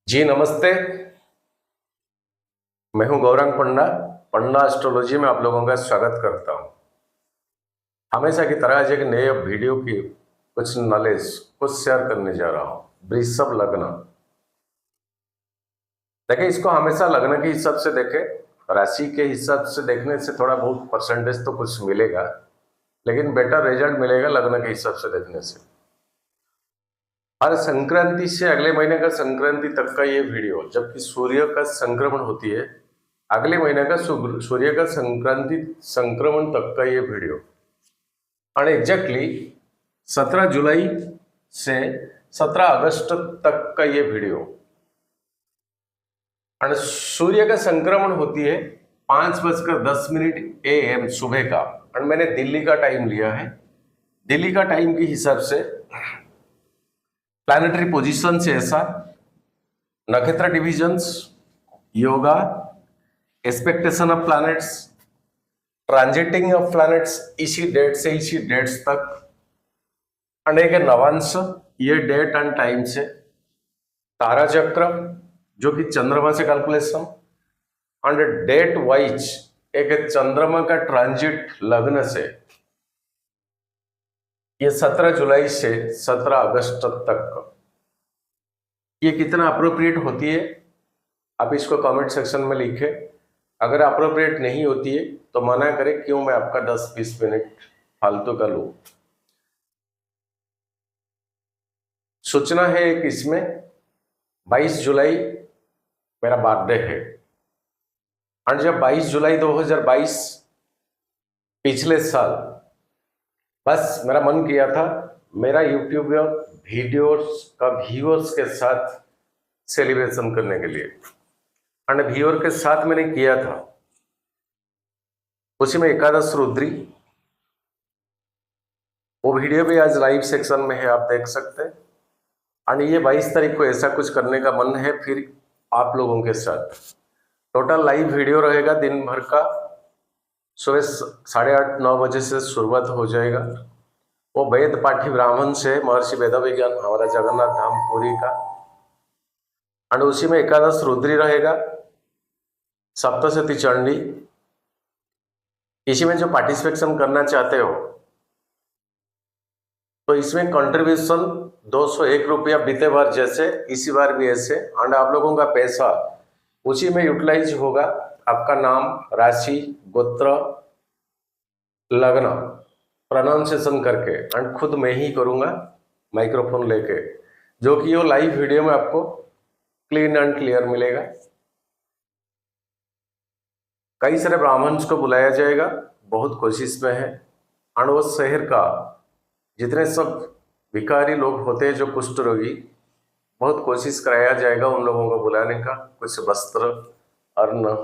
जी नमस्ते। मैं हूं गौरांग पंडा। पंडा एस्ट्रोलॉजी में आप लोगों का स्वागत करता हूं। हमेशा की तरह आज एक नए वीडियो की कुछ नॉलेज कुछ शेयर करने जा रहा हूं। वृषभ लग्न, देखिए इसको हमेशा लग्न के हिसाब से देखें, राशि के हिसाब से देखने से थोड़ा बहुत परसेंटेज तो कुछ मिलेगा, लेकिन बेटर रिजल्ट मिलेगा लग्न के हिसाब से देखने से। हर संक्रांति से अगले महीने का संक्रांति तक का ये वीडियो, जबकि सूर्य का संक्रमण होती है अगले महीने का सूर्य का संक्रांति संक्रमण तक का ये वीडियो, और एग्जैक्टली 17 जुलाई से 17 अगस्त तक का ये वीडियो। और सूर्य का संक्रमण होती है 5:10 AM सुबह का, और मैंने दिल्ली का टाइम लिया है। दिल्ली का टाइम के हिसाब से प्लैनेटरी पोजीशन से ऐसा, नक्षत्र divisions, yoga, expectation of planets, transiting of planets इसी डेट से इसी डेट्स तक, अनेक नवांश ये डेट एंड टाइम से, तारा चक्र जो कि चंद्रमा से कैलकुलेशन, एंड डेट वाइज एक चंद्रमा का ट्रांजिट लग्न से, ये 17 जुलाई से 17 अगस्त तक ये कितना अप्रोप्रिएट होती है, आप इसको कमेंट सेक्शन में लिखें। अगर अप्रोप्रिएट नहीं होती है तो मना करें, क्यों मैं आपका 10-20 मिनट फालतू का लूं। सूचना है एक इसमें, 22 जुलाई मेरा बर्थडे है, और जब 22 जुलाई 2022 पिछले साल बस मेरा मन किया था मेरा यूट्यूब वीडियोस का व्यूअर्स के साथ सेलिब्रेशन करने के लिए, और व्यूअर के साथ मैंने किया था। उसी में एकादश रुद्री, वो वीडियो भी आज लाइव सेक्शन में है, आप देख सकते हैं। और ये 22 तारीख को ऐसा कुछ करने का मन है फिर आप लोगों के साथ। टोटल लाइव वीडियो रहेगा दिन भर का, सुबह 8:30-9 बजे से शुरुआत हो जाएगा। वो वेद पाठी ब्राह्मण से महर्षि वेद विज्ञान हमारा जगन्नाथ धाम पुरी का, और उसी में एकादश रुद्री रहेगा, सप्तशती चंडी। इसी में जो पार्टिसिपेशन करना चाहते हो तो इसमें कंट्रीब्यूशन 201 रुपया बीते बार जैसे इसी बार भी ऐसे, एंड आप लोगों का पैसा उसी में यूटिलाइज होगा। आपका नाम, राशि, गोत्र, लग्न प्रोनाउंसिएशन करके, एंड खुद मैं ही करूंगा माइक्रोफोन लेके, जो कि वो लाइव वीडियो में आपको क्लीन एंड क्लियर मिलेगा। कई सारे ब्राह्मण्स को बुलाया जाएगा, बहुत कोशिश में है, और वो शहर का जितने सब भिखारी लोग होते हैं जो कुष्ठ रोगी, बहुत कोशिश कराया जाएगा उन लोगों को बुलाने का, कुछ वस्त्र, अन्न।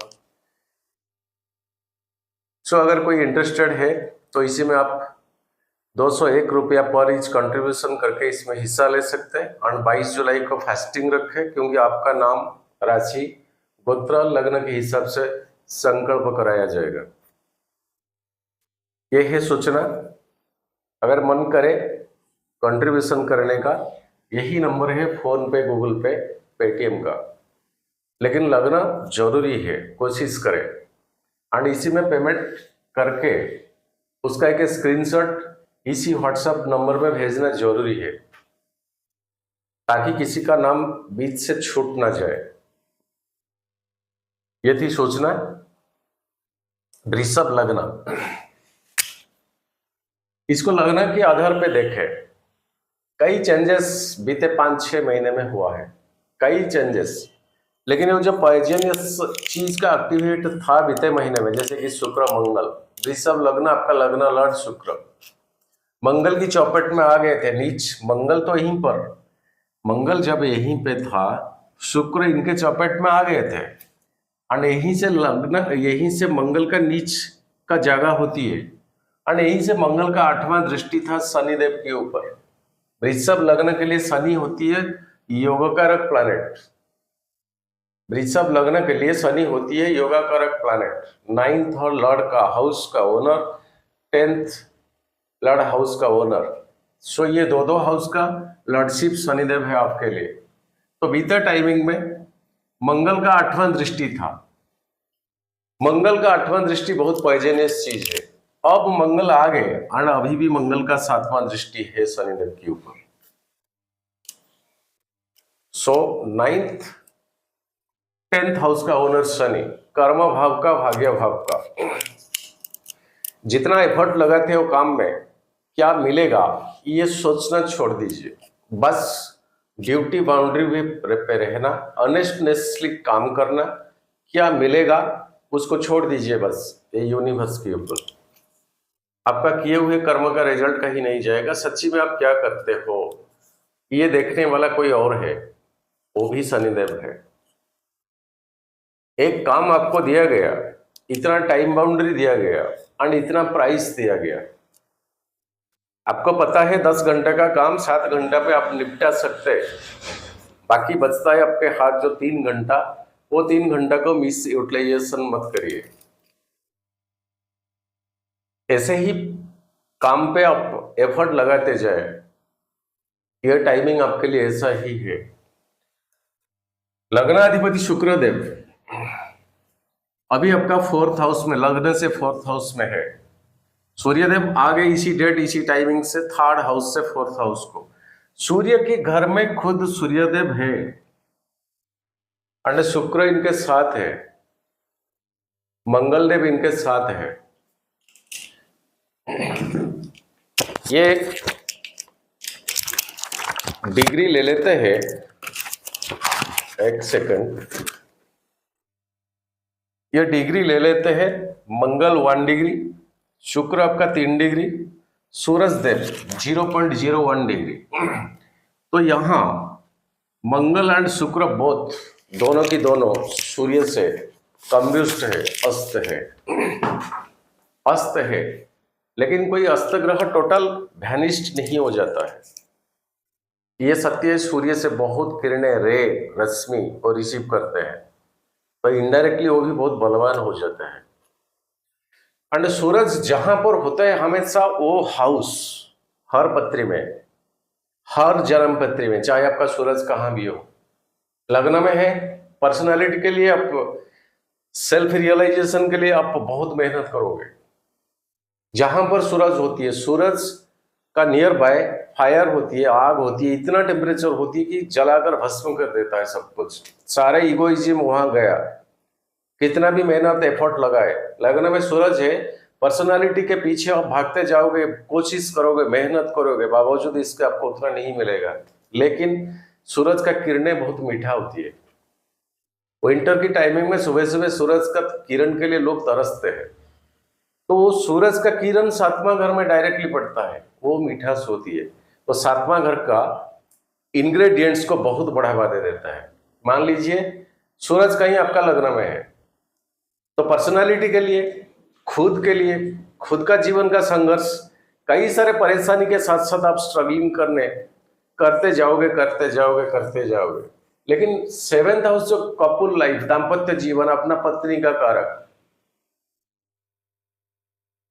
सो अगर कोई इंटरेस्टेड है तो इसी में आप 201 रुपया पर ईच कंट्रीब्यूशन करके इसमें हिस्सा ले सकते हैं। और 22 जुलाई को फास्टिंग रखें, क्योंकि आपका नाम, राशि, गोत्र, लग्न के हिसाब से संकल्प कराया जाएगा। यह है सूचना। अगर मन करे कंट्रीब्यूशन करने का, यही नंबर है फोन पे, गूगल पे, पेटीएम का, लेकिन लगना जरूरी है, कोशिश करें। और इसी में पेमेंट करके उसका एक स्क्रीनशॉट इसी व्हाट्सएप नंबर में भेजना जरूरी है, ताकि किसी का नाम बीच से छूट ना जाए। ये थी सूचना। वृषभ लग्न, इसको लग्न के आधार पे देखें, कई चेंजेस बीते 5-6 महीने में हुआ है, कई चेंजेस। लेकिन वो जो पॉइजनियस चीज का एक्टिवेट था बीते महीने में, जैसे कि शुक्र मंगल, वृषभ लग्न आपका लग्न लॉर्ड शुक्र मंगल की चौपट में आ गए थे नीच। मंगल तो यहीं पर, मंगल जब यहीं पे था, शुक्र इनके चौपट में आ गए थे, और यहीं से लग्न, यहीं से मंगल का नीच का जगह होती है, और यहीं से मंगल का 8वां दृष्टि था शनिदेव के ऊपर। वृषभ लग्न के लिए शनि होती है योगकारक प्लैनेट। वृषभ लग्न के लिए शनि होती है योगकारक प्लैनेट, 9th और लॉर्ड का हाउस का ओनर, 10th लॉर्ड हाउस का ओनर। सो ये दो हाउस का लॉर्डशिप शनिदेव है आपके लिए। तो बीते टाइमिंग में मंगल का 8वां दृष्टि था। मंगल का 8वां दृष्टि बहुत पॉइजनियस चीज है। अब मंगल आ गए और अभी भी मंगल का 7वां दृष्टि है शनिदेव के ऊपर। सो 9th 10th हाउस का ओनर शनि, कर्म भाव का, भाग्य भाव का। जितना एफर्ट लगाते हो काम में, क्या मिलेगा ये सोचना छोड़ दीजिए। बस ड्यूटी बाउंड्री पे रहना, ऑनेस्टनेसली काम करना, क्या मिलेगा उसको छोड़ दीजिए। बस ये यूनिवर्स के ऊपर आपका किए हुए कर्म का रिजल्ट कहीं नहीं जाएगा। सच्ची में आप क्या करते हो ये देखने वाला कोई और है, वो भी शनिदेव है। एक काम आपको दिया गया, इतना टाइम बाउंड्री दिया गया और इतना प्राइस दिया गया। आपको पता है 10 घंटे का काम 7 घंटा पे आप निपटा सकते हैं, बाकी बचता है आपके हाथ जो 3 घंटा, वो 3 घंटा को मिस यूटिलाइजेशन मत करिए। ऐसे ही काम पे आप एफर्ट लगाते जाए, यह टाइमिंग आपके लिए ऐसा ही है। लग्नाधिपति शुक्रदेव अभी आपका 4th हाउस में, लग्न से 4th हाउस में है। सूर्यदेव आ गए इसी डेट इसी टाइमिंग से 3rd हाउस से 4th हाउस को। सूर्य के घर में खुद सूर्यदेव है और शुक्र इनके साथ है, मंगल देव इनके साथ है। ये डिग्री ले लेते हैं, एक सेकंड, ये डिग्री ले लेते हैं। मंगल 1 डिग्री, शुक्र आपका 3 डिग्री, सूरज देव 0.01 डिग्री। तो यहां मंगल एंड शुक्र बोथ, दोनों की दोनों सूर्य से कंब्यूस्ट है, अस्त है। लेकिन कोई अस्त ग्रह टोटल वैनिश्ड नहीं हो जाता है। ये सत्य है, सूर्य से बहुत किरणें, रे, रश्मि को रिसीव करते हैं, तो इनडायरेक्टली वो भी बहुत बलवान हो जाते हैं। एंड सूरज जहां पर होता है हमेशा वो हाउस, हर पत्री में, हर जन्म पत्री में, चाहे आपका सूरज कहां भी हो, लग्न में है, पर्सनालिटी के लिए आप सेल्फ रियलाइजेशन के लिए आप बहुत मेहनत करोगे। जहां पर सूरज होती है, सूरज का नियर बाय फायर होती है, आग होती है, इतना टेम्परेचर होती है कि जलाकर भस्म कर देता है सब कुछ। सारे इगोइज्म वहां गया, कितना भी मेहनत एफर्ट लगाए, लग्न में सूरज है, पर्सनालिटी के पीछे आप भागते जाओगे, कोशिश करोगे, मेहनत करोगे, बावजूद इसके आपको उतना नहीं मिलेगा। लेकिन सूरज का किरणें बहुत मीठा होती है। विंटर की टाइमिंग में सुबह सुबह सूरज का किरण के लिए लोग तरसते हैं, तो वो सूरज का किरण 7वां घर में डायरेक्टली पड़ता है, वो मीठास होती है। तो 7वां घर का इंग्रेडिएंट्स को बहुत बढ़ावा दे देता है। मान लीजिए सूरज कहीं आपका लग्न में है, तो पर्सनालिटी के लिए, खुद के लिए, खुद का जीवन का संघर्ष, कई सारे परेशानी के साथ साथ आप स्ट्रगलिंग करते जाओगे। लेकिन 7th हाउस जो कपुल लाइफ, दाम्पत्य जीवन, अपना पत्नी का कारक,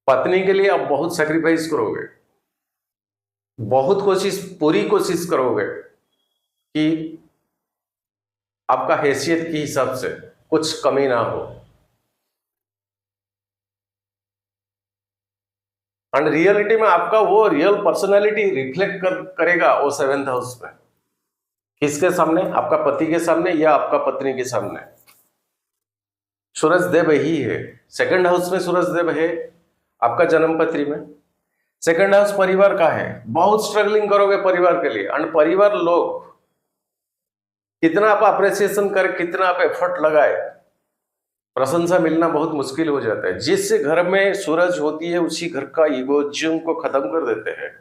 पत्नी के लिए आप बहुत सैक्रिफाइस करोगे, बहुत पूरी कोशिश करोगे कि आपका हैसियत के हिसाब से कुछ कमी ना हो। एंड रियलिटी में आपका वो रियल पर्सनालिटी रिफ्लेक्ट करेगा वो 7th हाउस में। किसके सामने? आपका पति के सामने या आपका पत्नी के सामने। सूरज देव ही है, 2nd हाउस में सूरज देव है आपका जन्म पत्री में। 2nd हाउस परिवार का है, बहुत स्ट्रगलिंग करोगे परिवार के लिए। एंड परिवार लोग कितना आप अप्रिसिएशन करें, कितना आप एफर्ट लगाए, प्रशंसा मिलना बहुत मुश्किल हो जाता है। जिस घर में सूरज होती है उसी घर का ईगोइज्म को खत्म कर देते हैं।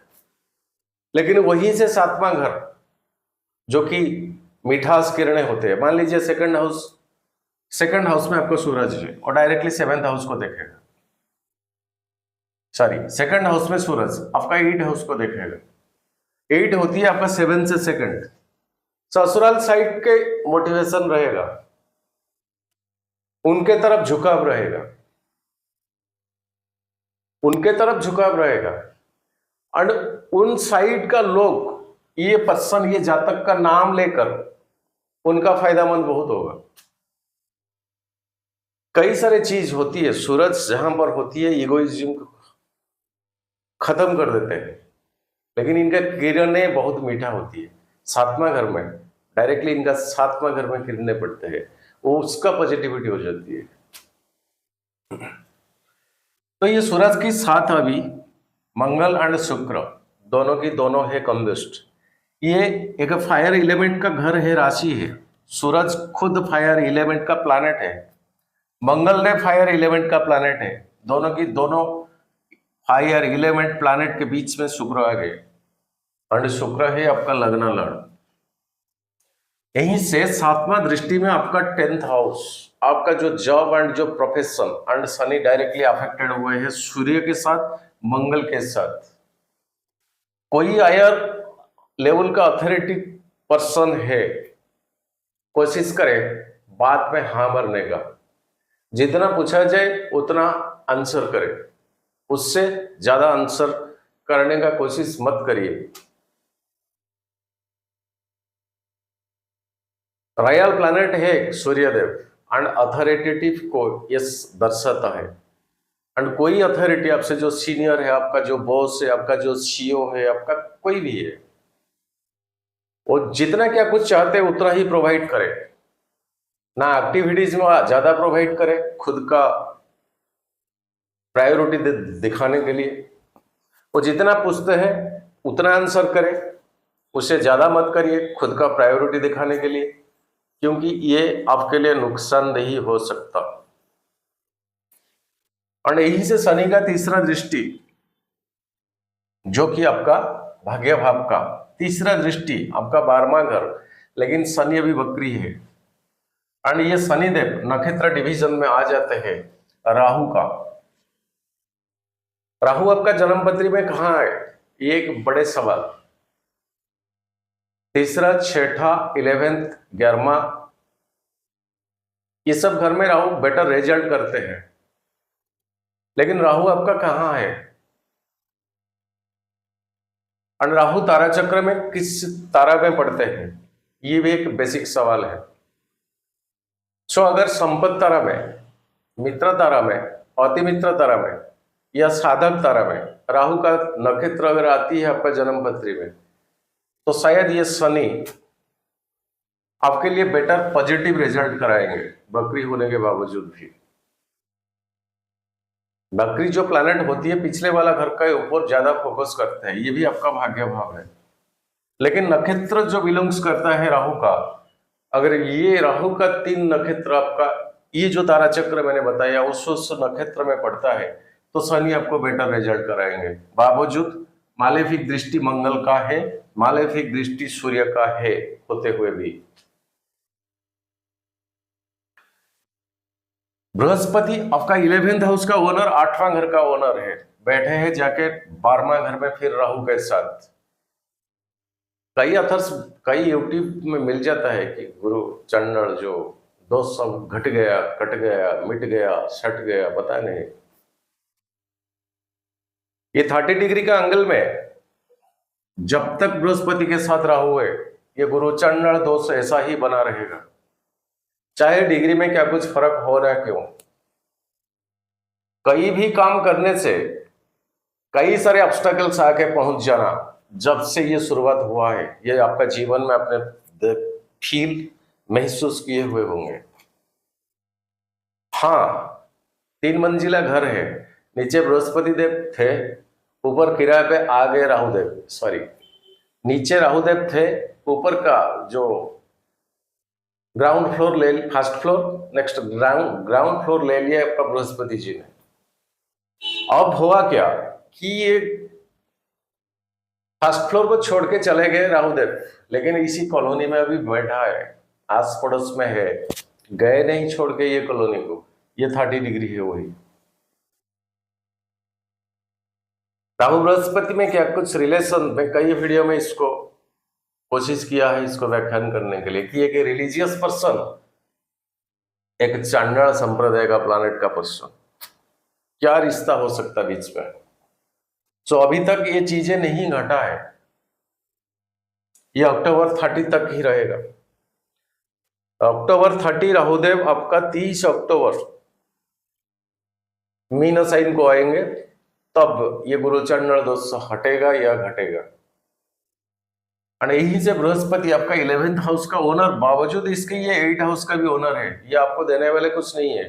लेकिन वहीं से 7वां घर जो कि मिठास किरणें होते हैं, मान लीजिए 2nd हाउस में आपका सूरज है और डायरेक्टली 7th हाउस को देखेगा, 2nd हाउस में सूरज आपका 8th हाउस को देखेगा। 8 होती है आपका 7 से 2nd, ससुराल साइड के मोटिवेशन रहेगा, उनके तरफ झुकाव रहेगा। और उन साइड का लोग, ये पर्सन, ये जातक का नाम लेकर उनका फायदामंद बहुत होगा। कई सारी चीज होती है, सूरज जहां पर होती है इगोइज्म को खत्म कर देते हैं, लेकिन इनका किरणें बहुत मीठा होती है। सातवां घर में डायरेक्टली इनका सातवां घर में किरणें पड़ते हैं, वो उसका पॉजिटिविटी हो जाती है। तो ये सूरज की साथ अभी मंगल एंड शुक्र दोनों की दोनों है कम्बिस्ट। ये एक फायर एलिमेंट का घर है, राशि है। सूरज खुद फायर एलिमेंट का प्लैनेट है, मंगल ने फायर एलिमेंट का प्लैनेट है। दोनों की दोनों फायर एलिमेंट प्लैनेट के बीच में शुक्र आ गए, और शुक्र है आपका लग्न लड़। यहीं से सातवां दृष्टि में आपका 10th हाउस, आपका जो जॉब एंड जो profession and Shani directly affected हुए हैं सूर्य के साथ, मंगल के साथ। कोई हायर लेवल का अथॉरिटी पर्सन है, कोशिश करे बात में हाँ भरने का। जितना पूछा जाए उतना आंसर करे, उससे ज्यादा आंसर करने का कोशिश मत करिए। रॉयल प्लैनेट है सूर्यदेव एंड अथॉरिटेटिव को ये दर्शाता है। एंड कोई अथॉरिटी आपसे जो सीनियर है, आपका जो बॉस है, आपका जो सीईओ है, आपका कोई भी है, वो जितना क्या कुछ चाहते हैं उतना ही प्रोवाइड करे, ना एक्टिविटीज में ज्यादा प्रोवाइड करे, खुद का प्रायोरिटी दिखाने के लिए। वो जितना पूछते हैं उतना आंसर करे, उससे ज्यादा मत करिए खुद का प्रायोरिटी दिखाने के लिए, क्योंकि ये आपके लिए नुकसानदेही हो सकता। और यही से शनि का तीसरा दृष्टि, जो कि आपका भाग्य भाव का तीसरा दृष्टि, आपका 12वां घर, लेकिन शनि अभी वक्री है। और ये शनिदेव नक्षत्र डिवीजन में आ जाते हैं राहु का। राहु आपका जन्मपत्री में कहाँ है, ये एक बड़े सवाल। तीसरा, छठा, 11th, 11वां, ये सब घर में राहु बेटर रिजल्ट करते हैं, लेकिन राहु आपका कहाँ है? और राहु तारा चक्र में किस तारा में पड़ते हैं, ये भी एक बेसिक सवाल है। सो अगर संपत्ति तारा में, मित्र तारा में, अति मित्र तारा में या साधक तारा में राहु का नक्षत्र अगर आती है आपका जन्मपत्री में, तो शायद ये शनि आपके लिए बेटर पॉजिटिव रिजल्ट कराएंगे, बकरी होने के बावजूद भी। बकरी जो प्लैनेट होती है पिछले वाला घर का ऊपर ज्यादा फोकस करते हैं, ये भी आपका भाग्य भाव है। लेकिन नक्षत्र जो बिलोंग्स करता है राहु का, अगर ये राहु का 3 नक्षत्र आपका ये जो तारा चक्र मैंने बताया उस नक्षत्र में पड़ता है, तो शनि आपको बेटर रिजल्ट कराएंगे। बावजूद मालेफिक दृष्टि मंगल का है, मालेफिक दृष्टि सूर्य का है होते हुए भी। बृहस्पति आपका 11th हाउस का ओनर, 8वां घर का ओनर है, बैठे हैं जाके 12वां घर में फिर राहु के साथ। कई अथर्स, कई यूट्यूब में मिल जाता है कि गुरु चंडल जो दोस्त सब घट गया, कट गया, मिट गया, सट गया, पता नहीं। ये 30 डिग्री का एंगल में जब तक बृहस्पति के साथ राहु है, ये गुरु चंडल दोष ऐसा ही बना रहेगा, चाहे डिग्री में क्या कुछ फर्क हो रहा है क्यों। कई भी काम करने से कई सारे ऑब्स्टेकल्स आके पहुंच जाना, जब से ये शुरुआत हुआ है, ये आपका जीवन में अपने फील महसूस किए हुए होंगे। हाँ, 3 मंजिला घर है, नीचे बृहस्पति देव थे, ऊपर किराए पे आ गए राहुदेव, सॉरी नीचे राहुदेव थे, ऊपर का जो ग्राउंड फ्लोर ले, first floor, next ground floor ले लिया आपका बृहस्पति जी ने। अब हुआ क्या कि ये फर्स्ट फ्लोर को छोड़ के चले गए राहुदेव, लेकिन इसी कॉलोनी में अभी बैठा है, आस पड़ोस में है, गए नहीं छोड़ के ये कॉलोनी को। ये 30 डिग्री है वही। राहु बृहस्पति में क्या कुछ रिलेशन में कई वीडियो में इसको कोशिश किया है, इसको व्याख्यान करने के लिए कि एक रिलीजियस पर्सन, एक चांडाल संप्रदाय का प्लैनेट का पर्सन, क्या रिश्ता हो सकता बीच में। सो अभी तक ये चीजें नहीं घटा है, ये अक्टूबर 30 तक ही रहेगा। अक्टूबर 30 राहुदेव आपका 30 अक्टूबर मीन साइन को आएंगे, तब ये गुरुचंद्र दोष हटेगा या घटेगा। और यही से बृहस्पति आपका 11th हाउस का ओनर, बावजूद इसके ये 8 हाउस का भी ओनर है। ये आपको देने वाले कुछ नहीं है,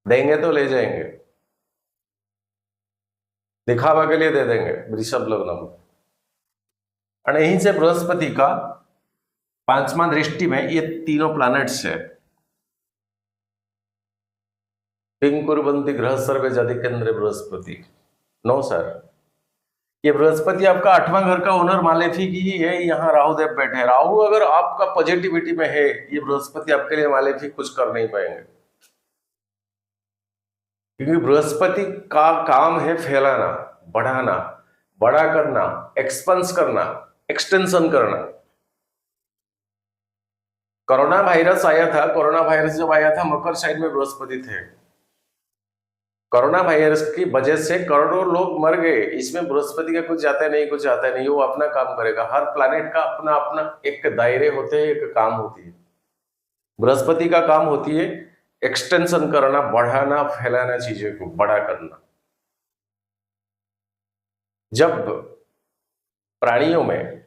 देंगे तो ले जाएंगे, दिखावा के लिए दे देंगे वृषभ लग्न में। और यहीं से बृहस्पति का 5वां दृष्टि में ये तीनों प्लैनेट्स है। किंग कुर्वन्ति ग्रह सर्वे जदि केंद्र बृहस्पति। नो सर, ये बृहस्पति आपका 8वां घर का ओनर मालेफिक ही है। यहाँ राहुदेव बैठे हैं। राहु अगर आपका पॉजिटिविटी में है, ये बृहस्पति आपके लिए मालेफिक कुछ कर नहीं पाएंगे, क्योंकि बृहस्पति का काम है फैलाना, बढ़ाना, बड़ा करना, एक्सपेंस करना, एक्सटेंशन करना। कोरोना वायरस आया था, कोरोना वायरस जब आया था मकर साइन में बृहस्पति थे। कोरोना वायरस की वजह से करोड़ों लोग मर गए। इसमें बृहस्पति का कुछ जाता नहीं, कुछ आता नहीं, वो अपना काम करेगा। हर प्लैनेट का अपना अपना एक दायरे होते हैं, एक काम होती है। बृहस्पति का काम होती है एक्सटेंशन करना, बढ़ाना, फैलाना, चीजों को बड़ा करना। जब प्राणियों में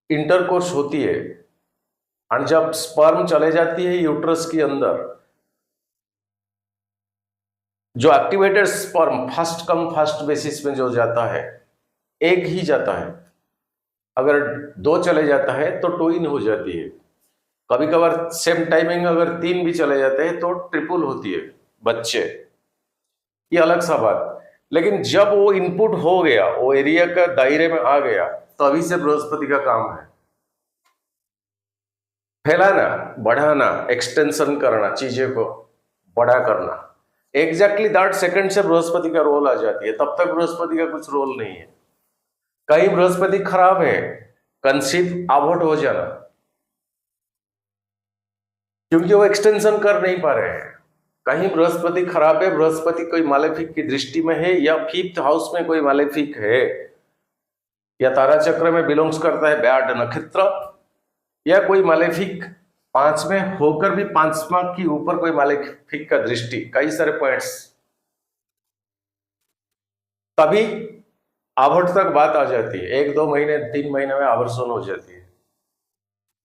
इंटरकोर्स होती है और जब स्पर्म चले जाती है यूट्रस के अंदर, जो activated sperm first come first basis में जो जाता है, एक ही जाता है। अगर 2 चले जाता है तो ट्विन हो जाती है। कभी कभार सेम टाइमिंग अगर 3 भी चले जाते हैं तो ट्रिपल होती है बच्चे, ये अलग सा बात। लेकिन जब वो इनपुट हो गया, वो एरिया का दायरे में आ गया, तो अभी से बृहस्पति का काम है फैलाना, बढ़ाना, एक्सटेंशन करना, चीजें को बड़ा करना। एग्जैक्टली दैट सेकंड से बृहस्पति का रोल आ जाती है। तब तक बृहस्पति का कुछ रोल नहीं है। कहीं बृहस्पति खराब है, कंसीव आउट हो जाना, क्योंकि वो एक्सटेंशन कर नहीं पा रहे हैं। कहीं बृहस्पति खराब है, बृहस्पति कोई मालेफिक की दृष्टि में है, या 5th हाउस में कोई मालेफिक है, या तारा चक्र में बिलोंग्स करता है बैड नक्षत्र, या कोई मालेफिक 5 में होकर भी 5वां की ऊपर कोई मालेफिक का दृष्टि, कई सारे पॉइंट्स, तभी आवर्त तक बात आ जाती है। 1-2 महीने 3 महीने में आवर्सन हो जाती है।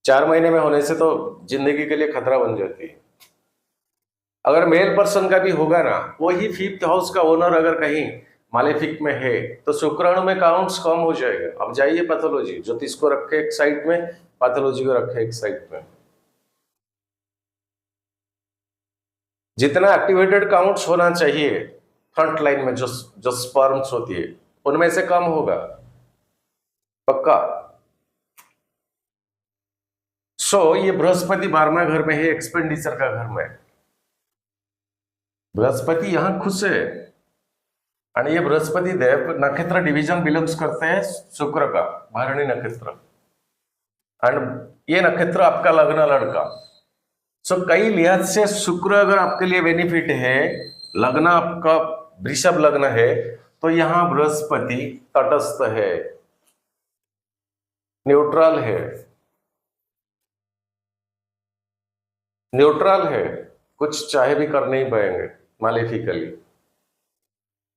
4 महीने में होने से तो जिंदगी के लिए खतरा बन जाती है। अगर मेल पर्सन का भी होगा ना, वही 5th हाउस का ओनर अगर कहीं मालेफिक में है, तो शुक्राणु में काउंट्स कम हो जाएगा। अब जाइए पैथोलॉजी, ज्योतिष को रखे एक साइड में, पैथोलॉजी को रखे एक साइड में। जितना एक्टिवेटेड काउंट्स होना चाहिए फ्रंट लाइन में, जो स्पर्म्स होती है, उनमें से कम होगा पक्का। ये बृहस्पति 12वां घर में है, एक्सपेंडिचर का घर में। बृहस्पति यहां खुश है। और ये बृहस्पति देव नक्षत्र डिवीजन बिलोंग्स करते हैं शुक्र का, भरणी नक्षत्र। एंड ये नक्षत्र आपका लग्न लड़का। कई लिहाज से शुक्र अगर आपके लिए बेनिफिट है, लग्न आपका वृषभ लग्न है, तो यहां बृहस्पति तटस्थ है, न्यूट्रल है, न्यूट्रल है, कुछ चाहे भी कर नहीं पाएंगे मालेफिकली।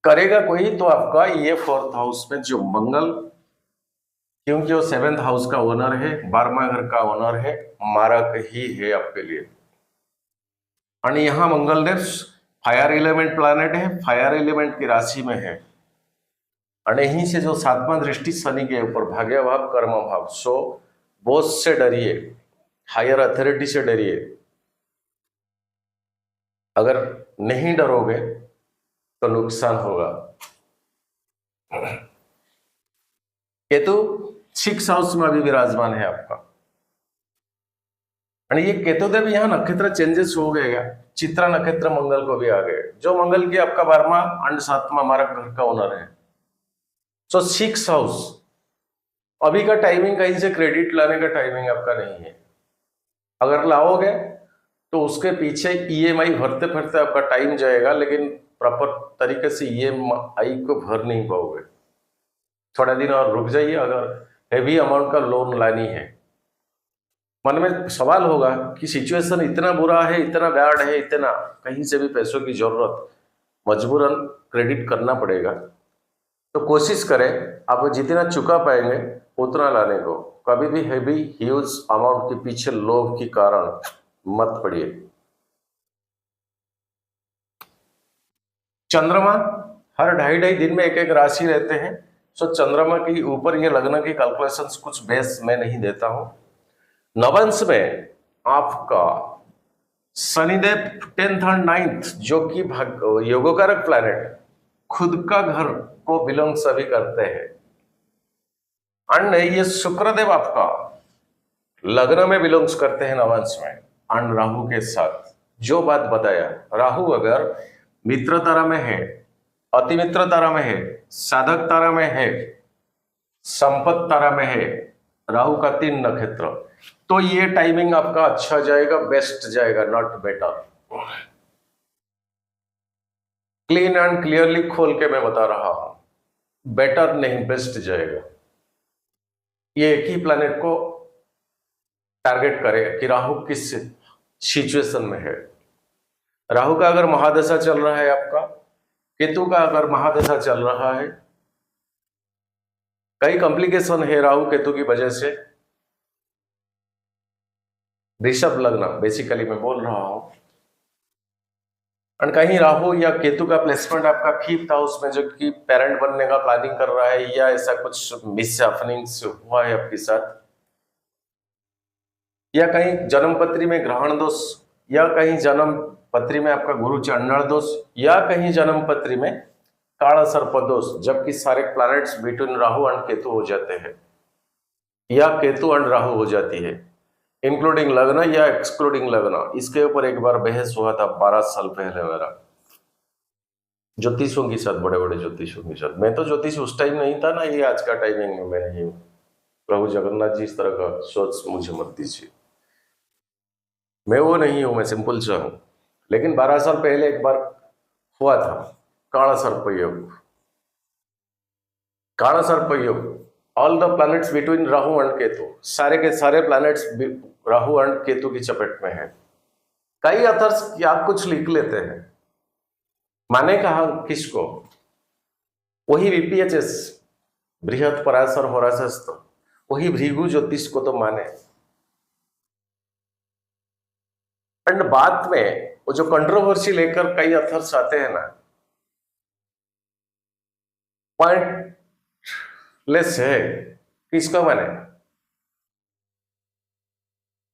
करेगा कोई तो आपका ये 4th हाउस में जो मंगल, क्योंकि वो 7th हाउस का ओनर है, 12वां घर का ओनर है, मारक ही है आपके लिए। और यहां मंगल देव फायर एलिमेंट प्लैनेट है, फायर एलिमेंट की राशि में है। और यहीं से जो 7वां दृष्टि शनि के ऊपर, भाग्य भाव, कर्म भाव। बॉस से डरिए, हायर अथॉरिटी से डरिए। अगर नहीं डरोगे तो नुकसान होगा। केतु 6th हाउस में अभी विराजमान है आपका। और ये केतुदेव यहाँ नक्षत्र चेंजेस हो गए, चित्रा नक्षत्र मंगल को भी आ गए, जो मंगल की आपका 12वां और 7वां मारक घर का ओनर है। 6th हाउस अभी का टाइमिंग कहीं से क्रेडिट लाने का टाइमिंग आपका नहीं है। अगर लाओगे तो उसके पीछे ईएमआई भरते भरते आपका टाइम जाएगा, लेकिन प्रॉपर तरीके से ईएमआई को भर नहीं पाओगे। थोड़ा दिन और रुक जाइए। अगर हेवी अमाउंट का लोन लानी है, मन में सवाल होगा कि सिचुएशन इतना बुरा है, इतना बैड है, इतना कहीं से भी पैसों की जरूरत, मजबूरन क्रेडिट करना पड़ेगा। तो कोशिश करें आप जितना चुका पाएंगे उतना लाने को। कभी भी हैवी ह्यूज अमाउंट के पीछे लोभ के कारण मत पड़िए। चंद्रमा हर 2.5 दिन में एक एक राशि रहते हैं। सो चंद्रमा के ऊपर ये लग्न की कैलकुलेशंस कुछ बेस मैं नहीं देता हूं। नवंश में आपका शनिदेव 10th और 9th जो कि योगकारक प्लैनेट खुद का घर को बिलोंग सभी करते हैं। एंड ये शुक्रदेव आपका लग्न में बिलोंग्स करते हैं नवंश में। एंड राहु के साथ जो बात बताया, राहु अगर मित्र तारा में है, अति मित्र तारा में है, साधक तारा में है, संपत तारा में है, राहु का 3 नक्षत्र, तो ये टाइमिंग आपका अच्छा जाएगा, बेस्ट जाएगा, not better. Clean and clearly खोल के मैं बता रहा हूं, बेटर नहीं बेस्ट जाएगा। ये एक ही प्लैनेट को टारगेट करे कि राहु किस सिचुएशन में है। राहु का अगर महादशा चल रहा है आपका, केतु का अगर महादशा चल रहा है, कई कॉम्प्लिकेशन है राहु केतु की वजह से। ऋषभ लग्न बेसिकली मैं बोल रहा हूं। और कहीं राहु या केतु का प्लेसमेंट आपका 5th हाउस में जो कि पेरेंट बनने का प्लानिंग कर रहा है, या ऐसा कुछ मिस हैपनिंग्स हुआ है आपके साथ, या कहीं जन्म पत्री में ग्रहण दोष, या कहीं जन्म पत्री में आपका गुरु चंडाल दोष, या कहीं जन्म पत्री में काला सर्प दोष, जबकि सारे planets between Rahu and Ketu हो जाते हैं, या केतु एंड राहु हो जाती है, इंक्लूडिंग लग्न या एक्सक्लूडिंग लग्न। इसके ऊपर एक बार बहस हुआ था 12 साल पहले मेरा, ज्योतिषों के साथ, बड़े बड़े ज्योतिषों के साथ। मैं तो ज्योतिष उस टाइम नहीं था ना, ये आज का टाइमिंग में मैं नहीं हूं। प्रभु जगन्नाथ जी इस तरह का सोच मुझे मत दीजिए, मैं वो नहीं हूं, मैं सिंपल सा हूं। लेकिन 12 साल पहले एक बार हुआ था काला सर्प योग। काला सर्प योग, all the planets between Rahu and Ketu, सारे के सारे प्लैनेट्स राहु एंड केतु की चपेट में है। कई अथर्स क्या कुछ लिख लेते हैं, माने कहा किसको, वही बीपीएचएस बृहत पराशर होराशस्त्र, वही भृगु ज्योतिष को तो माने। एंड बाद में वो जो कंट्रोवर्सी लेकर कई अथर्स आते हैं ना, पॉइंटलेस है किसका माने।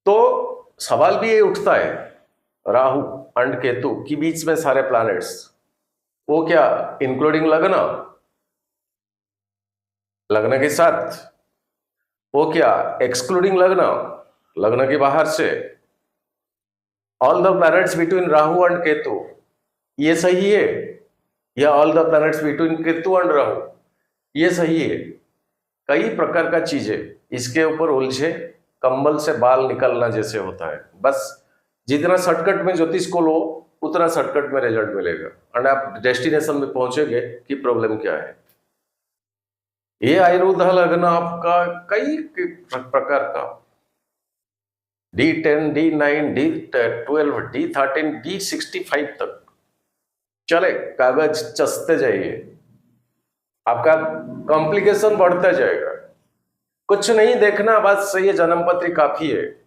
तो सवाल भी ये उठता है, राहु एंड केतु के बीच में सारे प्लैनेट्स, वो क्या इंक्लूडिंग लग्न, लग्न के साथ, वो क्या एक्सक्लूडिंग लग्न, लग्न के बाहर से, all the planets between Rahu and Ketu, ये सही है, या all the planets between Ketu and Rahu, ये सही है। कई प्रकार का चीजें इसके ऊपर उलझे, कंबल से बाल निकलना जैसे होता है। बस जितना शॉर्टकट में ज्योतिष को लो उतना शॉर्टकट में रिजल्ट मिलेगा, और आप डेस्टिनेशन में पहुंचेंगे कि प्रॉब्लम क्या है। ये आयुर्वेद लग्न आपका कई प्रकार का, D10, D9, D12, D13, D65 तक चले, कागज चसते जाइए, आपका कॉम्प्लिकेशन बढ़ता जाएगा। कुछ नहीं देखना, बस ये जन्म पत्री काफी है।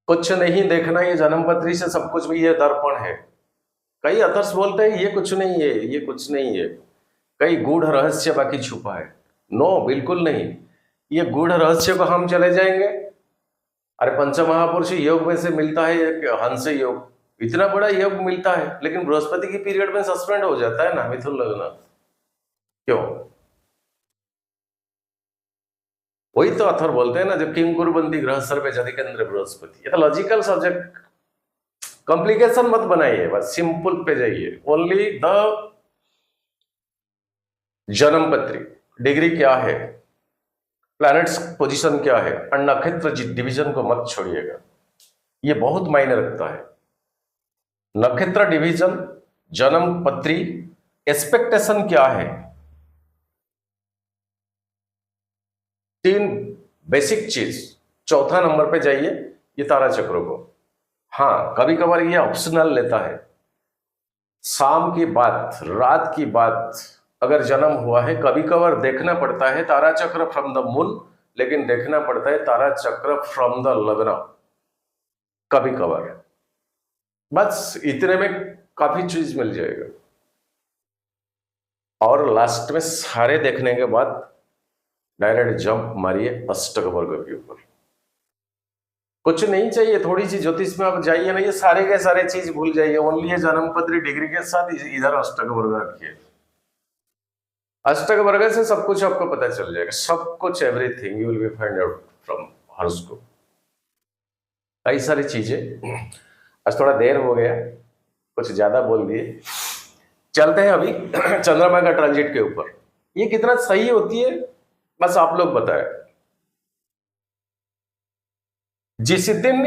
कुछ नहीं देखना, ये जन्म पत्री से सब कुछ भी, ये दर्पण है। कई अथर्स बोलते हैं ये कुछ नहीं है, ये कुछ नहीं है, कई गूढ़ रहस्य बाकी छुपा है। नो, बिल्कुल नहीं, ये गूढ़ रहस्य को हम चले जाएंगे। अरे पंचमहापुरुष योग में से मिलता है हंस योग, इतना बड़ा योग मिलता है, लेकिन बृहस्पति की पीरियड में सस्पेंड हो जाता है ना मिथुन लग्न। क्यों? वही तो अथर बोलते हैं ना, जब किंग कुरबंदी ग्रह सर्वे जदि केंद्र बृहस्पति। ये तो लॉजिकल सब्जेक्ट, कॉम्प्लिकेशन मत बनाइए, बस सिंपल पे जाइए। ओनली द जन्म पत्री, डिग्री क्या है, प्लैनेट्स पोजीशन क्या है, और नक्षत्र डिवीजन को मत छोड़िएगा, ये बहुत मायने रखता है। नक्षत्र डिवीजन, जन्म पत्री, एक्सपेक्टेशन क्या है, 3 बेसिक चीज, चौथा नंबर पे जाइए ये तारा चक्र को। हाँ, कभी कभार ये ऑप्शनल लेता है, शाम की बात, रात की बात अगर जन्म हुआ है, कभी कभार देखना पड़ता है तारा चक्र फ्रॉम द मून, लेकिन देखना पड़ता है तारा चक्र फ्रॉम द लग्न कभी कभार। बस इतने में काफी चीज मिल जाएगा। और लास्ट में सारे देखने के बाद डायरेक्ट जंप मारिए अष्टक वर्ग के ऊपर। कुछ नहीं चाहिए, थोड़ी सी ज्योतिष में आप जाइए ना, ये सारे के सारे चीज भूल जाइए, ओनली ये जन्म पत्री डिग्री के साथ इधर अष्टक वर्ग रखिए। अष्टक वर्ग से सब कुछ आपको पता चल जाएगा, सब कुछ, everything you will be find out from horoscope. कई सारी चीजें। आज थोड़ा देर हो गया, कुछ ज्यादा बोल दिए। चलते हैं अभी चंद्रमा का ट्रांजिट के ऊपर। ये कितना सही होती है बस आप लोग बताएं। जिस दिन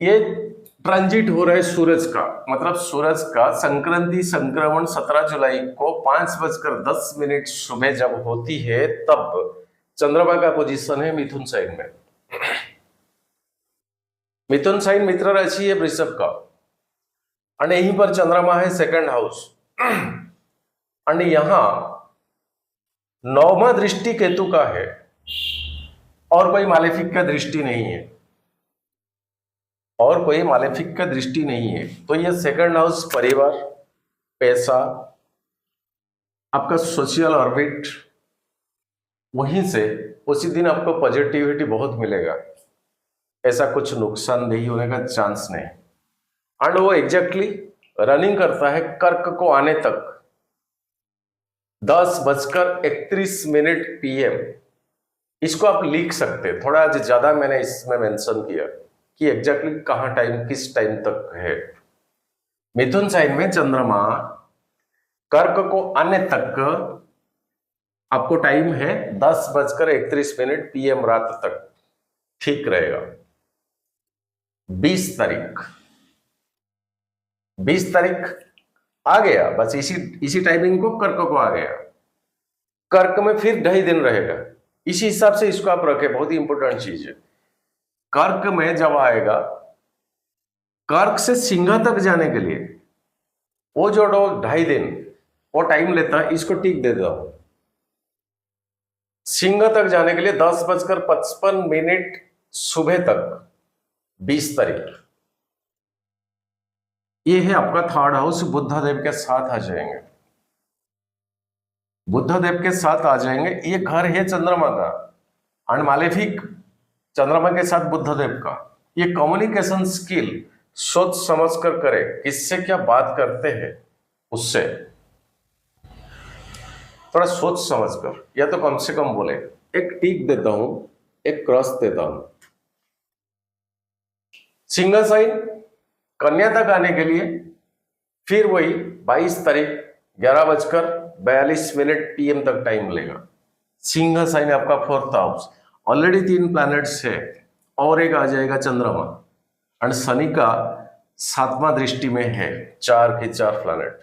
ये ट्रांजिट हो रहा है सूरज का, मतलब सूरज का संक्रांति संक्रमण 17 जुलाई को 5:10 सुबह जब होती है, तब चंद्रमा का पोजीशन है मिथुन साइन में। मिथुन साइन मित्र राशि है वृषभ का, और यहीं पर चंद्रमा है सेकंड हाउस, और यहां 9वां दृष्टि केतु का है, और कोई मालेफिक का दृष्टि नहीं है, और कोई मालेफिक का दृष्टि नहीं है। तो ये सेकंड हाउस परिवार, पैसा, आपका सोशल ऑर्बिट, वहीं से उसी दिन आपको पॉजिटिविटी बहुत मिलेगा, ऐसा कुछ नुकसान नहीं होने का चांस नहीं। एंड वो एग्जैक्टली रनिंग करता है कर्क को आने तक 10:31 PM। इसको आप लिख सकते हैं, थोड़ा ज्यादा मैंने इसमें मेंशन किया कि एग्जैक्टली कहां टाइम, किस टाइम तक है। मिथुन साइन में चंद्रमा कर्क को आने तक आपको टाइम है 10:31 PM रात तक, ठीक रहेगा। 20 तारीख आ गया, बस इसी टाइमिंग को कर्क को आ गया। कर्क में फिर 2.5 दिन रहेगा, इसी हिसाब से इसको आप रखें, बहुत ही इंपॉर्टेंट चीज है। कर्क में जब आएगा, कर्क से सिंह तक जाने के लिए वो जो 2.5 दिन वो टाइम लेता है, इसको टिक दे दो। सिंह तक जाने के लिए 10:55 सुबह तक, 20 तारीख। ये है आपका थर्ड हाउस, बुद्धदेव के साथ आ जाएंगे, बुद्धदेव के साथ आ जाएंगे। ये घर है चंद्रमा का, और मालेफिक चंद्रमा के साथ बुद्धदेव का। ये कम्युनिकेशन स्किल सोच समझ कर करे, किससे क्या बात करते हैं उससे थोड़ा सोच समझ कर, या तो कम से कम बोले। एक टिक देता हूं, एक क्रॉस देता हूं। सिंह साइन कन्या तक आने के लिए फिर वही 22 तारीख 11:42 PM तक टाइम लेगा। सिंह साइन आपका फोर्थ हाउस, ऑलरेडी 3 प्लैनेट्स है, और एक आ जाएगा चंद्रमा, और शनि का 7वां दृष्टि में है, 4 के 4 प्लैनेट।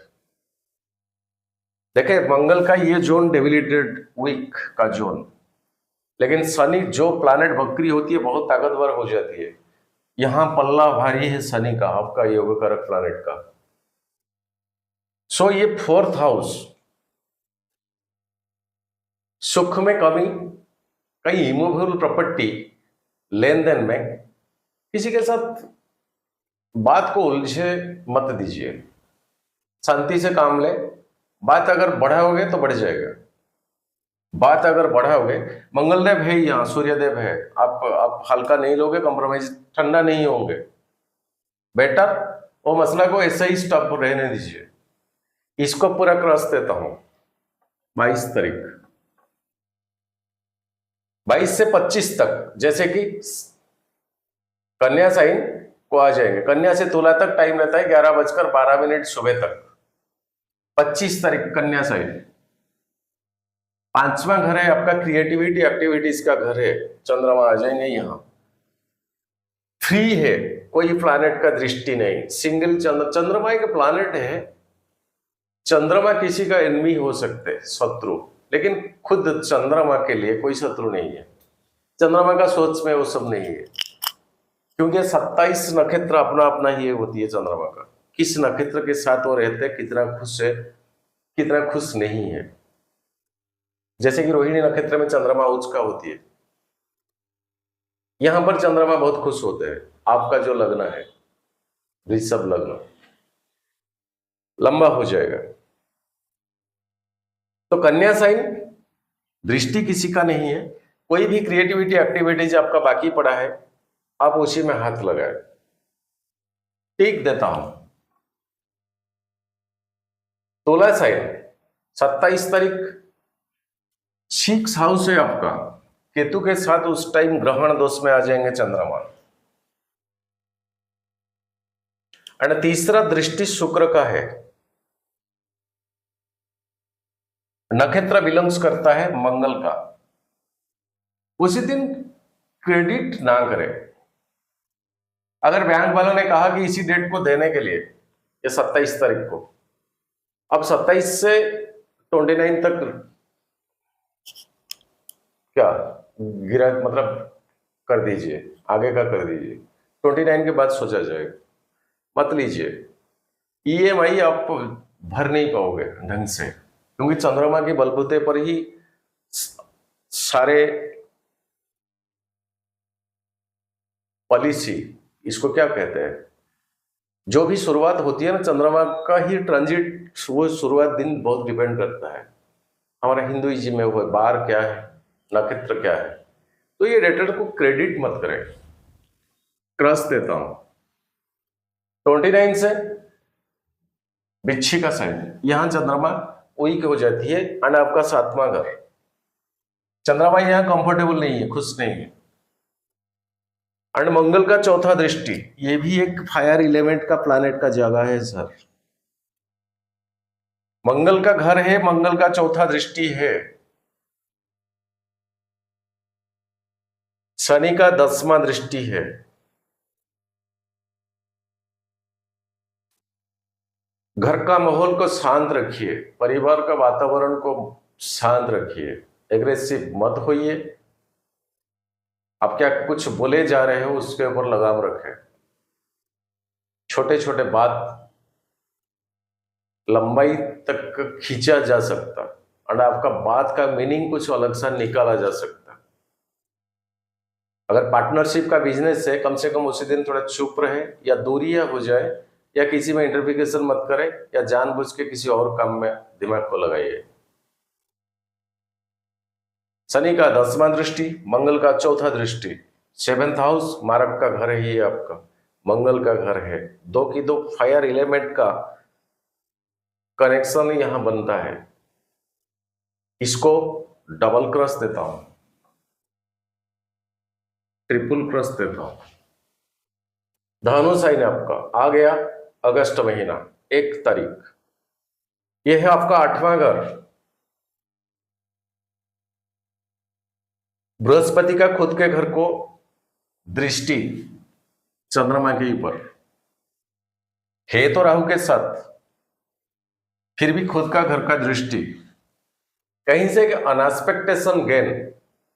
देखे मंगल का ये जोन डेबिलिटेड वीक का जोन, लेकिन शनि जो प्लैनेट वक्री होती है बहुत ताकतवर हो जाती है। यहां पल्ला भारी है शनि का, आपका योग कारक प्लैनेट का। सो ये फोर्थ हाउस, सुख में कमी, कई इमूवेबल प्रॉपर्टी, लेन देन में किसी के साथ बात को उलझे मत दीजिए, शांति से काम ले। बात अगर बढ़ाओगे तो बढ़ जाएगा, बात अगर बढ़ाओगे, मंगलदेव है यहाँ, सूर्यदेव है, आप हल्का नहीं लोगे, कॉम्प्रोमाइज, ठंडा नहीं होंगे, बेटर वो मसला को ऐसे ही स्टॉप रहने दीजिए। इसको पूरा क्रॉस देता हूं 22 तारीख, 22 से 25 तक, जैसे कि कन्या साइन को आ जाएंगे। कन्या से तुला तक टाइम रहता है 11:12 सुबह तक। 25 तारीख कन्या साइन, 5वां घर है आपका क्रिएटिविटी एक्टिविटीज का घर है, चंद्रमा आ जाएंगे यहां। फ्री है, कोई प्लैनेट का दृष्टि नहीं, सिंगल चंद्रमा एक प्लैनेट है। चंद्रमा किसी का एनिमी हो सकते, शत्रु, लेकिन खुद चंद्रमा के लिए कोई शत्रु नहीं है। चंद्रमा का सोच में वो सब नहीं है, क्योंकि 27 नक्षत्र अपना अपना ही होती है चंद्रमा का। किस नक्षत्र के साथ वो रहते हैं, कितना खुश है कितना खुश नहीं है। जैसे कि रोहिणी नक्षत्र में चंद्रमा उच्च का होती है, यहां पर चंद्रमा बहुत खुश होते हैं। आपका जो लग्न है वृषभ लग्न लंबा हो जाएगा। तो कन्या साइन दृष्टि किसी का नहीं है। कोई भी क्रिएटिविटी एक्टिविटीज आपका बाकी पड़ा है, आप उसी में हाथ लगाए। टिक देता हूं। तुला साइन 27 तारीख 6 हाउस है आपका, केतु के साथ उस टाइम ग्रहण दोष में आ जाएंगे चंद्रमा। और तीसरा दृष्टि शुक्र का है, नक्षत्र बिलोंग्स करता है मंगल का। उसी दिन क्रेडिट ना करें। अगर बैंक वालों ने कहा कि इसी डेट को देने के लिए, ये 27 तारीख को, अब 27 से 29 तक क्या गिरा, मतलब कर दीजिए, आगे का कर दीजिए। 29 के बाद सोचा जाएगा, मत लीजिए। ईएमआई आप भर नहीं पाओगे ढंग से, क्योंकि चंद्रमा के बलबूते पर ही सारे पॉलिसी, इसको क्या कहते हैं, जो भी शुरुआत होती है ना, चंद्रमा का ही ट्रांजिट, वो शुरुआत दिन बहुत डिपेंड करता है। हमारा हिंदुइज्म में वो बार क्या है, नक्षत्र क्या है। तो ये डेटर को क्रेडिट मत करें। क्रॉस देता हूं। 29 से बिच्छी का साइन, यहां चंद्रमा वीक हो जाती है। एंड आपका 7वां घर, चंद्रमा यहां कंफर्टेबल नहीं है, खुश नहीं है। एंड मंगल का चौथा दृष्टि, ये भी एक फायर एलिमेंट का प्लैनेट का जगह है सर। मंगल का घर है, मंगल का चौथा दृष्टि है। शनि का 10वां दृष्टि है। घर का माहौल को शांत रखिए, परिवार का वातावरण को शांत रखिए, एग्रेसिव मत होइए। आप क्या कुछ बोले जा रहे हो उसके ऊपर लगाम रखें। छोटे छोटे बात लंबाई तक खींचा जा सकता, और आपका बात का मीनिंग कुछ अलग सा निकाला जा सकता। अगर पार्टनरशिप का बिजनेस है, कम से कम उसी दिन थोड़ा चुप रहे, या दूरियां हो जाए, या किसी में इंटरफिकेशन मत करें, या जानबूझ के किसी और काम में दिमाग को लगाइए। शनि का 10वां दृष्टि, मंगल का चौथा दृष्टि, 7th हाउस मारक का घर ही है आपका, मंगल का घर है। 2 की 2 फायर एलिमेंट का कनेक्शन यहां बनता है। इसको डबल क्रॉस देता हूं, ट्रिपल क्रॉस देता हूं। धनु साइन आपका आ गया अगस्त महीना 1 तारीख। यह है आपका 8वां घर। बृहस्पति का खुद के घर को दृष्टि चंद्रमा के ऊपर है, तो राहु के साथ, फिर भी खुद का घर का दृष्टि, कहीं से अनएक्सपेक्टेशन गेन,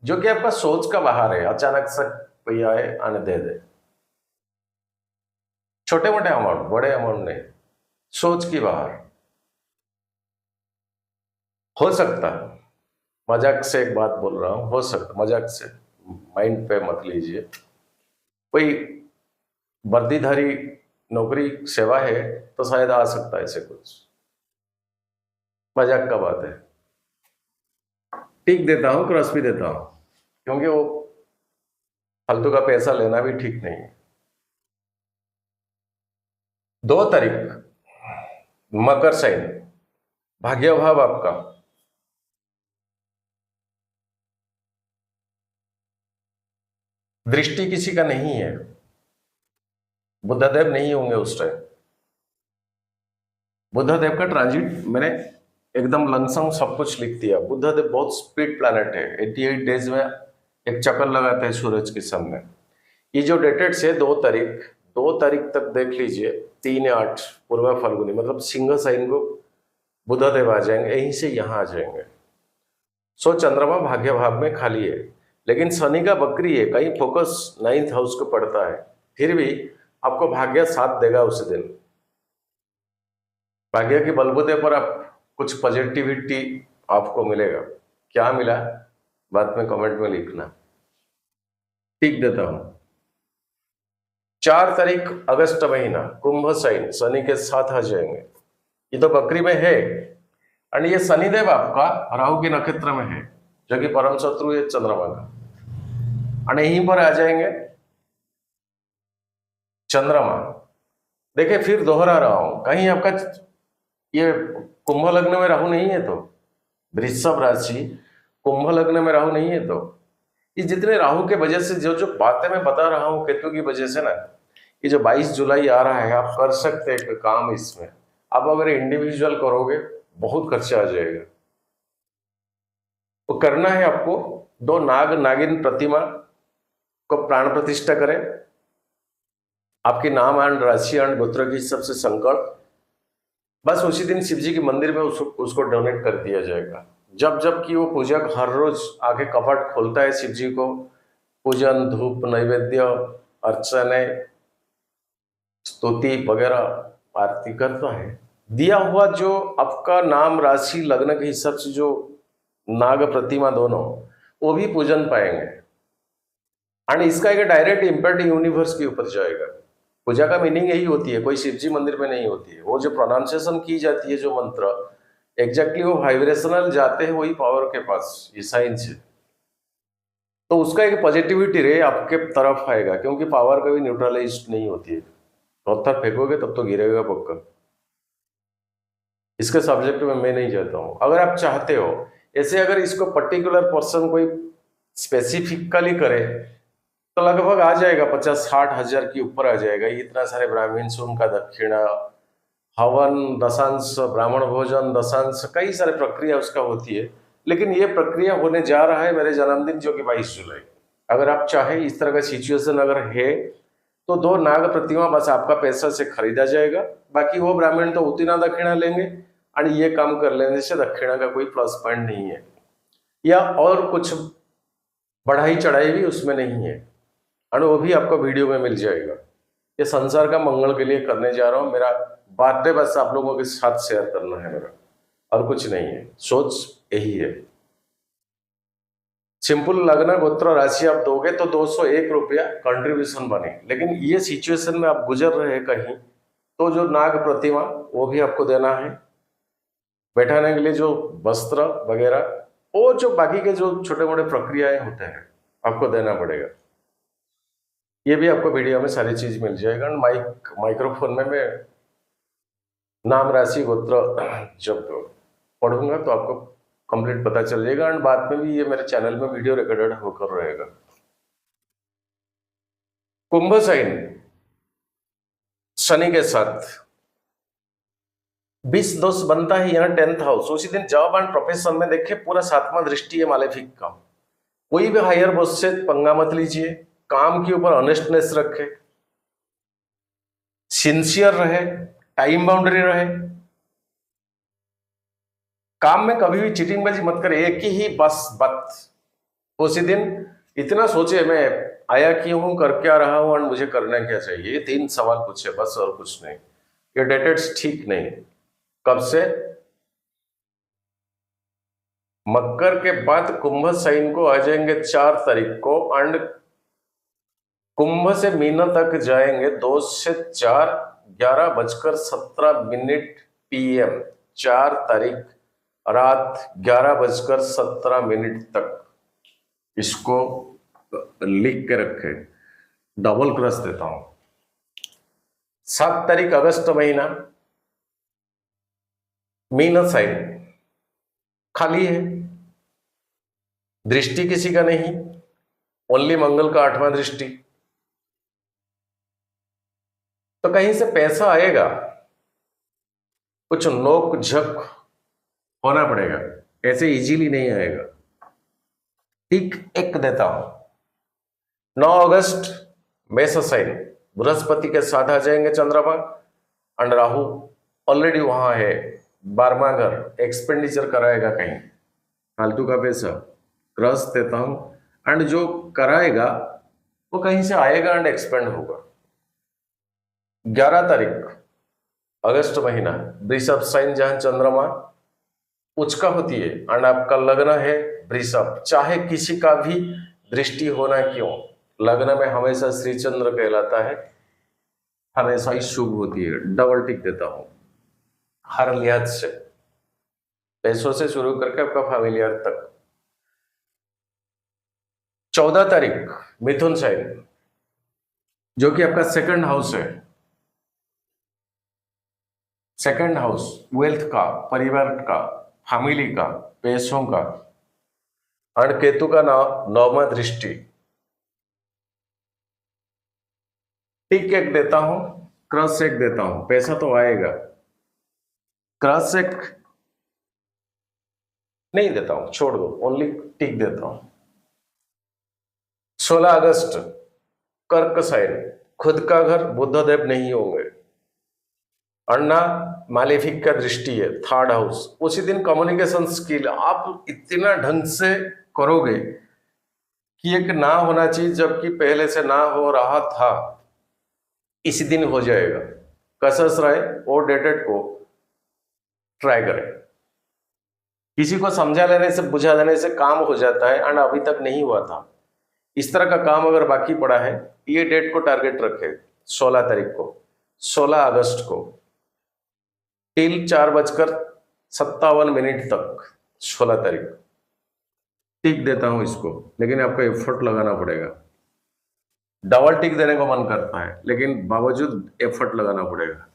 जो कि आपका सोच का बाहर है, अचानक से कोई आए आने दे दे। छोटे मोटे अमाउंट, बड़े अमाउंट नहीं, सोच की बाहर हो सकता है। मजाक से एक बात बोल रहा हूं, हो सकता, मजाक से, माइंड पे मत लीजिए। कोई वर्दीधारी नौकरी सेवा है तो शायद आ सकता है ऐसे कुछ, मजाक का बात है। टिक देता हूं, क्रॉस भी देता हूं, क्योंकि वो फालतू का पैसा लेना भी ठीक नहीं है। 2 तारीख मकर साइन, भाग्य भाव आपका, दृष्टि किसी का नहीं है, बुद्धदेव नहीं होंगे उस टाइम। बुद्धदेव का ट्रांजिट मैंने एकदम लमसम सब कुछ लिख दिया। बुद्धदेव बहुत स्पीड प्लैनेट है, 88 डेज में एक चक्कर लगाते हैं सूरज के सामने। ये जो डेटेड्स है 2 तारीख तक देख लीजिए, 3-8 पूर्वा फाल्गुनी, मतलब सिंह साइन को बुद्धदेव आ जाएंगे, यहीं से यहां आ जाएंगे। सो चंद्रमा भाग्य भाव में खाली है, लेकिन शनि का वक्री है, कहीं फोकस 9th हाउस को पड़ता है, फिर भी आपको भाग्य साथ देगा उस दिन। भाग्य के बलबूते पर आप कुछ पॉजिटिविटी आपको मिलेगा। क्या मिला बाद में कमेंट में लिखना। टिक देता हूं। 4 तारीख अगस्त महीना, कुंभ साइन शनि के साथ आ जाएंगे। ये तो बकरी में है, और ये शनिदेव आपका राहु के नक्षत्र में है, जो कि परम शत्रु है चंद्रमा का, और यहीं पर आ जाएंगे चंद्रमा। देखिए फिर दोहरा रहा हूं, कहीं आपका ये कुंभ लग्न में राहु नहीं है तो, वृषभ राशि कुंभ लग्न में राहु नहीं है तो, ये जितने राहु के वजह से जो जो बातें मैं बता रहा हूं केतु की वजह से ना, ये जो 22 जुलाई आ रहा है, आप कर सकते हैं काम इसमें। आप अगर इंडिविजुअल करोगे बहुत खर्चा आ जाएगा। तो करना है आपको, 2 नाग नागिन प्रतिमा को प्राण प्रतिष्ठा करें, आपके नाम एंड राशि एंड गोत्र के हिसाब से संकल्प, बस उसी दिन शिव जी के मंदिर में उसको डोनेट कर दिया जाएगा। जब जब कि वो पूजक हर रोज आके कपाट खोलता है शिव जी को, पूजन धूप नैवेद्य अर्चने स्तुति वगैरह आरती करता है, दिया हुआ जो आपका नाम राशि लग्न के हिसाब से जो नाग प्रतिमा दोनों, वो भी पूजन पाएंगे। और इसका एक डायरेक्ट इम्पैक्ट यूनिवर्स के ऊपर जाएगा। पूजा का मीनिंग यही होती है, कोई शिवजी मंदिर में नहीं होती है। वो जो प्रोनाउंसिएशन की जाती है जो मंत्र, एग्जैक्टली वो वाइब्रेशनल जाते हैं वही पावर के पास, ये साइंस है। तो उसका एक पॉजिटिविटी रे आपके तरफ आएगा, क्योंकि पावर कभी न्यूट्रलाइज नहीं होती है। पत्थर फेंकोगे तब तो गिरेगा पक्का। इसके सब्जेक्ट में मैं नहीं जाता हूं। अगर आप चाहते हो ऐसे, अगर इसको पर्टिकुलर पर्सन कोई स्पेसिफिकली करे तो लगभग आ जाएगा 50-60 हजार के ऊपर आ जाएगा। इतना सारे ब्राह्मण से उनका दक्षिणा, हवन, दशांश, ब्राह्मण भोजन, दशांश, कई सारे प्रक्रिया उसका होती है। लेकिन ये प्रक्रिया होने जा रहा है मेरे जन्मदिन, जो कि 22 जुलाई। अगर आप चाहे इस तरह का सिचुएशन अगर है तो 2 नाग प्रतिमा बस आपका पैसा से खरीदा जाएगा। बाकी वो ब्राह्मण तो उतना दक्षिणा लेंगे, और ये काम कर लेने से दक्षिणा का कोई प्लस पॉइंट नहीं है, या और कुछ बढ़ाई चढ़ाई भी उसमें नहीं है, और वो भी आपको वीडियो में मिल जाएगा। ये संसार का मंगल के लिए करने जा रहा हूं। मेरा बर्थडे बस आप लोगों के साथ शेयर करना है मेरा, और कुछ नहीं है। सोच यही है। सिंपल लग्न गोत्र राशि आप दोगे तो 201 रुपया कंट्रीब्यूशन बने। लेकिन ये सिचुएशन में आप गुजर रहे हैं कहीं, तो जो नाग प्रतिमा वो भी आपको देना है, बैठाने के लिए जो वस्त्र वगैरह, वो जो बाकी के जो छोटे मोटे प्रक्रियाएं होते हैं आपको देना पड़ेगा। ये भी आपको वीडियो में सारी चीज मिल जाएगा। माइक्रोफोन में मैं नाम राशि गोत्र जब पढ़ूंगा तो आपको कंप्लीट पता चल जाएगा, और बाद में भी ये मेरे चैनल में वीडियो रिकॉर्डेड होकर रहेगा। कुंभ साइन शनि के साथ 20 दोष बनता है यहाँ 10th हाउस। उसी दिन जॉब एंड प्रोफेशन में देखे पूरा 7वां दृष्टि है मालेफिक का। कोई भी हायर बॉस से पंगा मत लीजिए, काम के ऊपर ऑनेस्टनेस रखे, सिंसियर रहे, टाइम बाउंड्री रहे, काम में कभी भी चीटिंगबाजी मत करे। एक ही बस बात, उसी दिन इतना सोचे मैं आया क्यों हूं, कर क्या रहा हूं, और मुझे करना क्या चाहिए। ये 3 सवाल पूछे बस, और कुछ नहीं। ये डेटेड्स ठीक नहीं। कब से? मकर के बाद कुंभ साइन को आ जाएंगे 4 तारीख को, एंड कुंभ से मीन तक जाएंगे 2 से 4, 11:17 PM 4 तारीख रात 11:17 तक। इसको लिख के रखे, डबल क्रॉस देता हूं। 7 तारीख अगस्त महीना, मीन साइन खाली है, दृष्टि किसी का नहीं, ओनली मंगल का 8वां दृष्टि। तो कहीं से पैसा आएगा, कुछ नोक झक होना पड़ेगा, ऐसे इजीली नहीं आएगा। टिक 1 देता हूं। 9 अगस्त मेष साइन, बृहस्पति के साथ आ जाएंगे चंद्रमा, और राहु ऑलरेडी वहां है 12वां घर, एक्सपेंडिचर कराएगा कहीं फालतू का पैसा, क्रॉस देता हूं। एंड जो कराएगा वो कहीं से आएगा एंड एक्सपेंड होगा। 11 तारीख अगस्त महीना, वृषभ साइन जहां चंद्रमा उच्च का होती है एंड आपका लग्न है वृषभ, चाहे किसी का भी दृष्टि होना क्यों, लग्न में हमेशा श्री चंद्र कहलाता है, हमेशा ही शुभ होती है। डबल टिक देता हूं हर लिहाज से, पैसों से शुरू करके आपका फैमिलियर तक। 14 तारीख मिथुन साइन जो कि आपका सेकंड हाउस है, सेकंड हाउस वेल्थ का, परिवार का, फैमिली का, पैसों का, और केतु का नौमा दृष्टि। टिक एक देता हूं, क्रॉस एक देता हूं, पैसा तो आएगा, क्रॉस एक नहीं देता हूं, छोड़ दो, ओनली टिक देता हूं। 16 अगस्त कर्क साइन, खुद का घर बुद्धदेव नहीं होंगे, अन्ना मालेफिक का दृष्टि है, थर्ड हाउस। उसी दिन कम्युनिकेशन स्किल आप इतना ढंग से करोगे कि एक ना होना चाहिए जबकि पहले से ना हो रहा था, इसी दिन हो जाएगा। कसस रहे और डेटेड को ट्राई करें, किसी को समझा लेने से बुझा देने से काम हो जाता है एंड अभी तक नहीं हुआ था, इस तरह का काम अगर बाकी पड़ा है, ये डेट को टारगेट रखे 16 तारीख को, 16 अगस्त को टिल 4:57 तक, 16 तारीख टिक देता हूं इसको, लेकिन आपको एफर्ट लगाना पड़ेगा। डबल टिक देने को मन करता है लेकिन बावजूद एफर्ट लगाना पड़ेगा।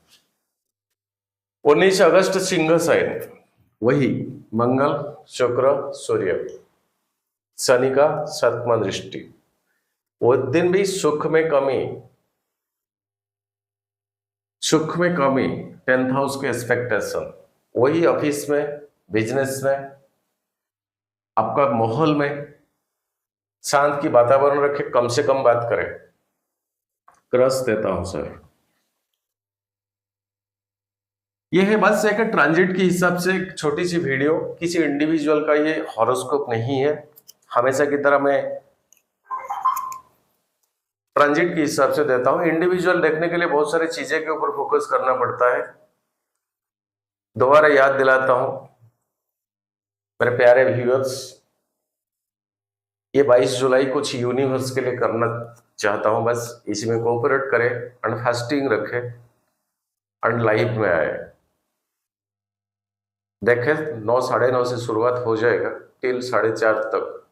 19 अगस्त सिंह साइन, वही मंगल शुक्र सूर्य, शनि का 7वां दृष्टि, वो दिन भी सुख में कमी, सुख में कमी, 10th हाउस के एक्सपेक्टेशन, वही ऑफिस में, बिजनेस में, आपका माहौल में शांत की वातावरण रखे, कम से कम बात करें। क्रॉस देता हूं सर। यह है बस एक ट्रांजिट के हिसाब से एक छोटी सी वीडियो, किसी इंडिविजुअल का ये हॉरोस्कोप नहीं है। हमेशा की तरह मैं ट्रांजिट के हिसाब से देता हूं, इंडिविजुअल देखने के लिए बहुत सारी चीजें के ऊपर फोकस करना पड़ता है। दोबारा याद दिलाता हूं मेरे प्यारे व्यूअर्स, ये 22 जुलाई कुछ यूनिवर्स के लिए करना चाहता हूं, बस इसी में कोऑपरेट करें एंड फास्टिंग रखें एंड लाइव में आए। देखें 9 साढ़े 9 से शुरुआत हो जाएगा टिल 4:30 तक,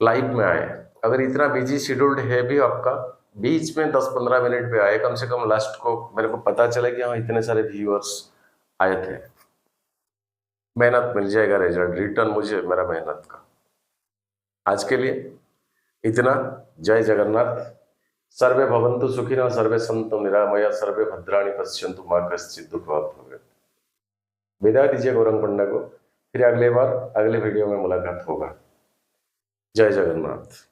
लाइव में आए। अगर इतना बिजी शेड्यूल्ड है भी आपका, बीच में 10-15 मिनट पे आए, कम से कम लास्ट को मेरे को पता चले कि हाँ इतने सारे व्यूअर्स आए थे, मेहनत मिल जाएगा, रिजल्ट रिटर्न मुझे मेरा मेहनत का। आज के लिए इतना, जय जगन्नाथ। सर्वे भवन्तु सुखिनः, सर्वे सन्तु निरामया, सर्वे भद्राणि पश्यन्तु मा कश्चित् दुःखभाग् भवेत्। विदा दीजिए गौरंग पंडा को, फिर अगले बार अगले वीडियो में मुलाकात होगा। जय जगन्नाथ।